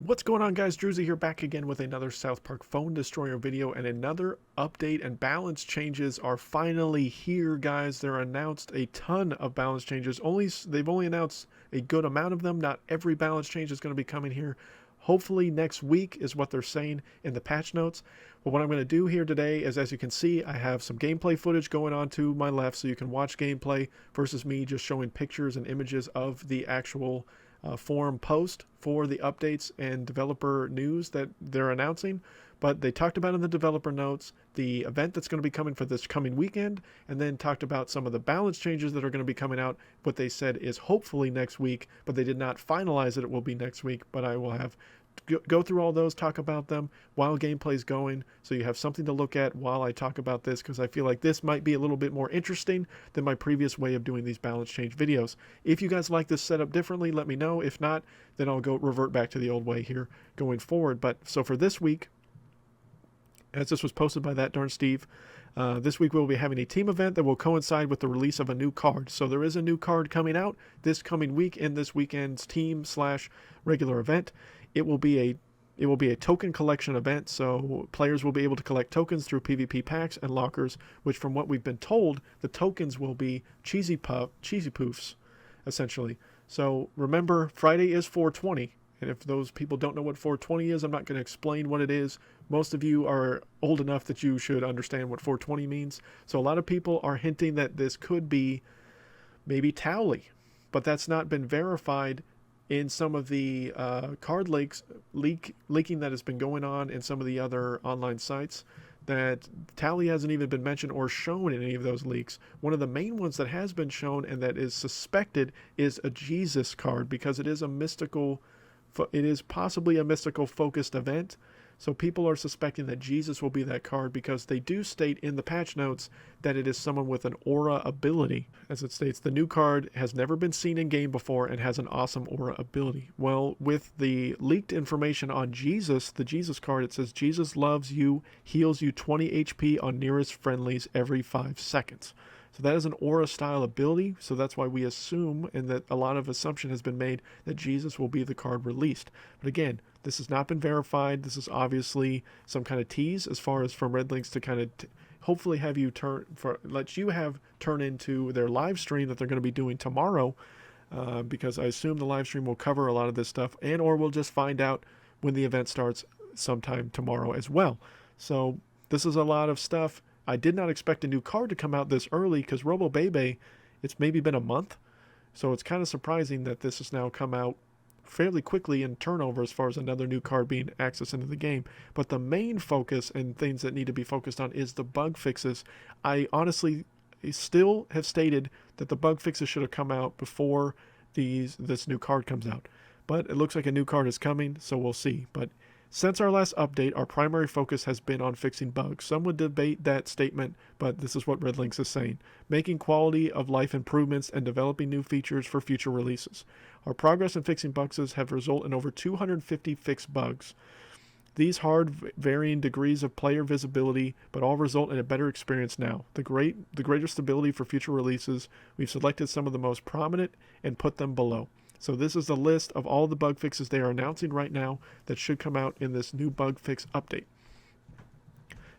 What's going on, guys? Drewzy here, back again with another South Park Phone Destroyer video, and another update and balance changes are finally here, guys. They're announced a ton of balance changes. They've only announced a good amount of them. Not every balance change is going to be coming here. Hopefully next week is what they're saying in the patch notes. But what I'm going to do here today is, as you can see, I have some gameplay footage going on to my left, so you can watch gameplay versus me just showing pictures and images of the actual forum post for the updates and developer news that they're announcing. But they talked about in the developer notes the event that's going to be coming for this coming weekend, and then talked about some of the balance changes that are going to be coming out. What they said is hopefully next week, but they did not finalize it will be next week. But I will have go through all those, talk about them while gameplay's going, so you have something to look at while I talk about this, because I feel like this might be a little bit more interesting than my previous way of doing these balance change videos. If you guys like this setup differently, let me know. If not, then I'll go revert back to the old way here going forward. But so for this week, as this was posted by that darn Steve, this week we'll be having a team event that will coincide with the release of a new card. So there is a new card coming out this coming week in this weekend's team / regular event. It will be a token collection event, so players will be able to collect tokens through PvP packs and lockers, which, from what we've been told, the tokens will be cheesy poofs, essentially. So remember, Friday is 420, and if those people don't know what 420 is, I'm not going to explain what it is. Most of you are old enough that you should understand what 420 means. So a lot of people are hinting that this could be maybe Towley, but that's not been verified in some of the card leaking that has been going on in some of the other online sites. That Tally hasn't even been mentioned or shown in any of those leaks. One of the main ones that has been shown and that is suspected is a Jesus card, because it is possibly a mystical focused event. So people are suspecting that Jesus will be that card, because they do state in the patch notes that it is someone with an aura ability. As it states, the new card has never been seen in game before and has an awesome aura ability. Well, with the leaked information on Jesus, the Jesus card, it says Jesus loves you, heals you 20 HP on nearest friendlies every 5 seconds. So that is an aura style ability, so that's why we assume, and that a lot of assumption has been made, that Jesus will be the card released. But again, this has not been verified. This is obviously some kind of tease as far as from Red Links to kind of hopefully have you turn into their live stream that they're going to be doing tomorrow, because I assume the live stream will cover a lot of this stuff, and or we'll just find out when the event starts sometime tomorrow as well. So this is a lot of stuff. I did not expect a new card to come out this early, because Robo Bebe, it's maybe been a month. So it's kind of surprising that this has now come out fairly quickly in turnover as far as another new card being accessed into the game. But the main focus and things that need to be focused on is the bug fixes. I honestly still have stated that the bug fixes should have come out before this new card comes out. But it looks like a new card is coming, so we'll see. But since our last update, our primary focus has been on fixing bugs. Some would debate that statement, but this is what Red Links is saying. Making quality of life improvements and developing new features for future releases. Our progress in fixing bugs have resulted in over 250 fixed bugs. These hard, varying degrees of player visibility, but all result in a better experience now. The greater stability for future releases. We've selected some of the most prominent and put them below. So this is the list of all the bug fixes they are announcing right now that should come out in this new bug fix update.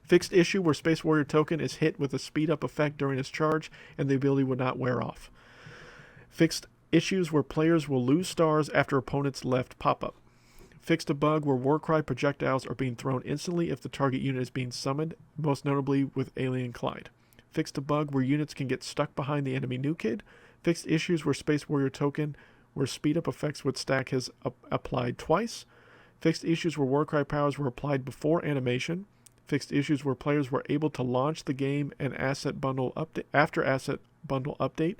Fixed issue where Space Warrior token is hit with a speed up effect during its charge and the ability would not wear off. Fixed issues where players will lose stars after opponents left pop up. Fixed a bug where Warcry projectiles are being thrown instantly if the target unit is being summoned, most notably with Alien Clyde. Fixed a bug where units can get stuck behind the enemy new kid. Fixed issues where Space Warrior token where speed up effects would stack has applied twice. Fixed issues where Warcry powers were applied before animation. Fixed issues where players were able to launch the game and asset bundle update after asset bundle update.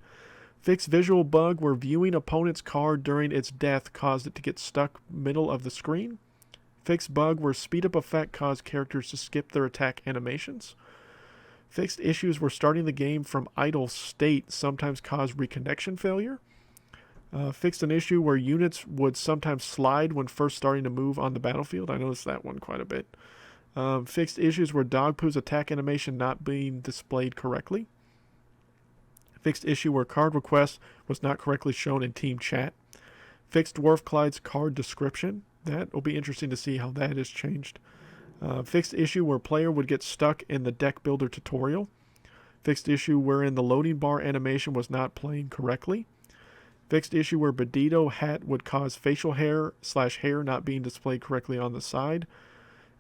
Fixed visual bug where viewing opponent's card during its death caused it to get stuck middle of the screen. Fixed bug where speed up effect caused characters to skip their attack animations. Fixed issues where starting the game from idle state sometimes caused reconnection failure. Fixed an issue where units would sometimes slide when first starting to move on the battlefield. I noticed that one quite a bit. Fixed issues where Dogpoo's attack animation not being displayed correctly. Fixed issue where card request was not correctly shown in team chat. Fixed Dwarf Clyde's card description. that will be interesting to see how that is changed. Fixed issue where player would get stuck in the deck builder tutorial. Fixed issue wherein the loading bar animation was not playing correctly. Fixed issue where Bandito hat would cause facial hair/hair not being displayed correctly on the side.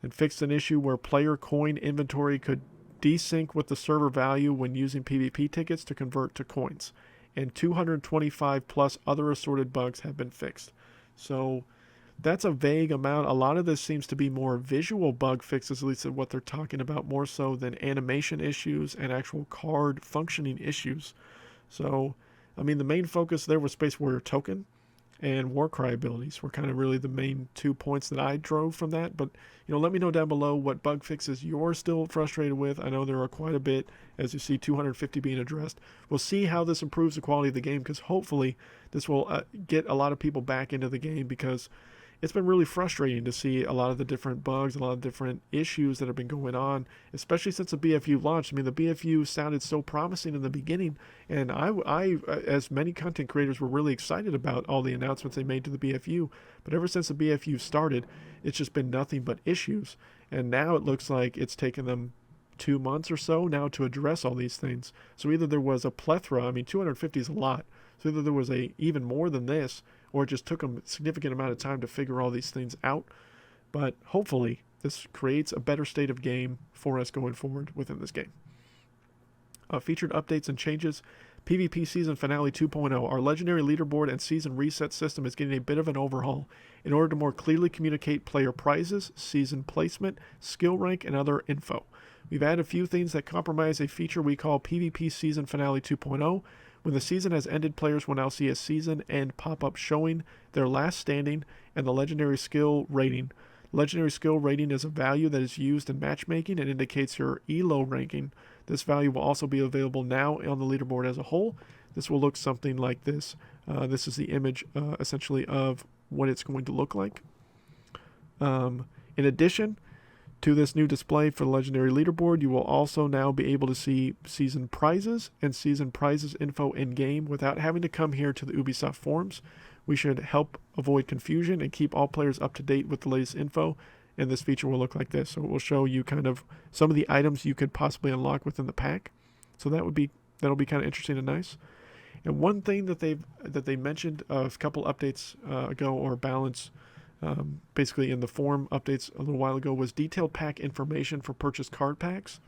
And fixed an issue where player coin inventory could desync with the server value when using PvP tickets to convert to coins. And 225 plus other assorted bugs have been fixed. So that's a vague amount. A lot of this seems to be more visual bug fixes, at least of what they're talking about, more so than animation issues and actual card functioning issues. So, I mean, the main focus there was Space Warrior Token and Warcry abilities were kind of really the main 2 points that I drove from that. But, let me know down below what bug fixes you're still frustrated with. I know there are quite a bit, as you see, 250 being addressed. We'll see how this improves the quality of the game, because hopefully this will get a lot of people back into the game, because it's been really frustrating to see a lot of the different bugs, a lot of different issues that have been going on, especially since the BFU launched. I mean, the BFU sounded so promising in the beginning, and I, as many content creators, were really excited about all the announcements they made to the BFU. But ever since the BFU started, it's just been nothing but issues. And now it looks like it's taken them 2 months or so now to address all these things. So either there was a plethora, I mean, 250 is a lot. So either there was even more than this, or it just took them a significant amount of time to figure all these things out. But hopefully this creates a better state of game for us going forward within this game. Featured updates and changes. PvP Season Finale 2.0. Our legendary leaderboard and season reset system is getting a bit of an overhaul in order to more clearly communicate player prizes, season placement, skill rank, and other info. We've added a few things that compromise a feature we call PvP Season Finale 2.0. When the season has ended, players will now see a season end pop-up showing their last standing and the legendary skill rating. Legendary skill rating is a value that is used in matchmaking and indicates your ELO ranking. This value will also be available now on the leaderboard as a whole. This will look something like this. This is the image, essentially, of what it's going to look like. In addition to this new display for the legendary leaderboard, you will also now be able to see season prizes and season prizes info in-game without having to come here to the Ubisoft forums. We should help avoid confusion and keep all players up to date with the latest info, and this feature will look like this. So it will show you kind of some of the items you could possibly unlock within the pack. So that'll be kind of interesting and nice. And one thing that they mentioned a couple updates ago, or balance, basically in the forum updates a little while ago, was detailed pack information for purchased card packs.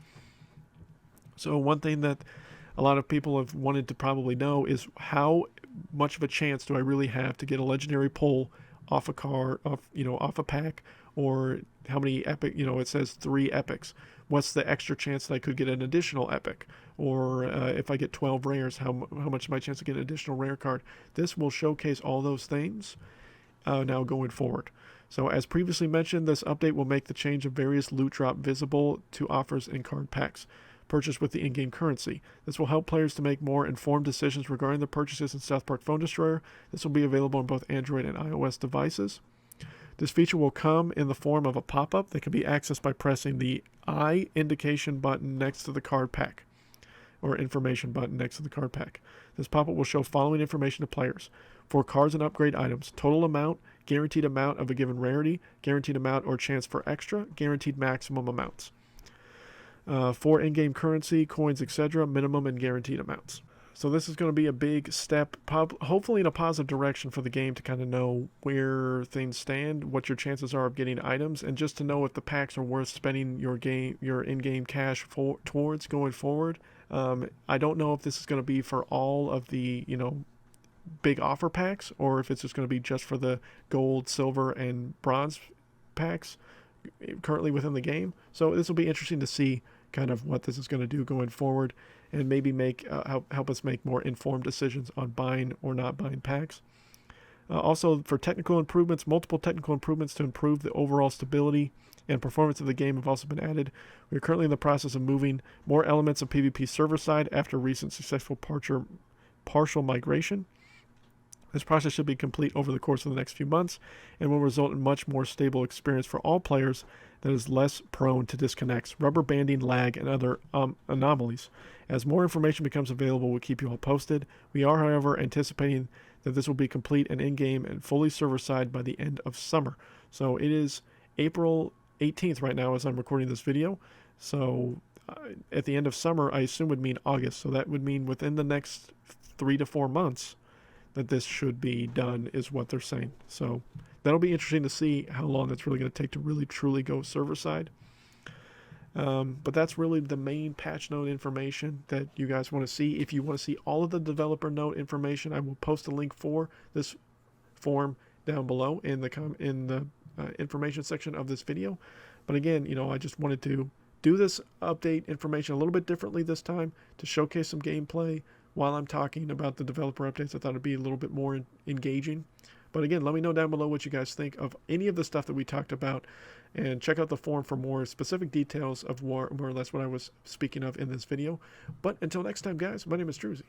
So one thing that a lot of people have wanted to probably know is how much of a chance do I really have to get a legendary pull off a card, off a pack, or how many epic, it says 3 epics. What's the extra chance that I could get an additional epic? Or if I get 12 rares, how much is my chance to get an additional rare card? This will showcase all those things now going forward. So as previously mentioned, this update will make the change of various loot drop visible to offers in card packs purchased with the in-game currency. This will help players to make more informed decisions regarding their purchases in South Park Phone Destroyer. This will be available on both Android and iOS devices. This feature will come in the form of a pop-up that can be accessed by pressing the I indication button next to the card pack, or information button next to the card pack. This pop-up will show following information to players: for cards and upgrade items, total amount, guaranteed amount of a given rarity, guaranteed amount or chance for extra, guaranteed maximum amounts. For in-game currency, coins, etc., minimum and guaranteed amounts. So this is going to be a big step, hopefully in a positive direction for the game, to kind of know where things stand, what your chances are of getting items, and just to know if the packs are worth spending your in-game cash towards going forward. I don't know if this is going to be for all of the big offer packs, or if it's just going to be just for the gold, silver, and bronze packs currently within the game. So this will be interesting to see kind of what this is going to do going forward, and maybe help us make more informed decisions on buying or not buying packs. Also, for technical improvements, multiple technical improvements to improve the overall stability and performance of the game have also been added. We are currently in the process of moving more elements of PvP server side after recent successful partial migration. This process should be complete over the course of the next few months and will result in much more stable experience for all players that is less prone to disconnects, rubber banding, lag, and other anomalies. As more information becomes available, we'll keep you all posted. We are, however, anticipating that this will be complete and in-game and fully server-side by the end of summer. So it is April 18th right now as I'm recording this video. So at the end of summer, I assume would mean August. So that would mean within the next 3 to 4 months that this should be done, is what they're saying. So that'll be interesting to see how long it's really going to take to really truly go server side. But that's really the main patch note information that you guys want to see. If you want to see all of the developer note information, I will post a link for this forum down below in the information section of this video. But again, I just wanted to do this update information a little bit differently this time to showcase some gameplay while I'm talking about the developer updates. I thought it'd be a little bit more engaging. But again, let me know down below what you guys think of any of the stuff that we talked about, and check out the forum for more specific details of more or less what I was speaking of in this video. But until next time, guys, my name is Drewzy.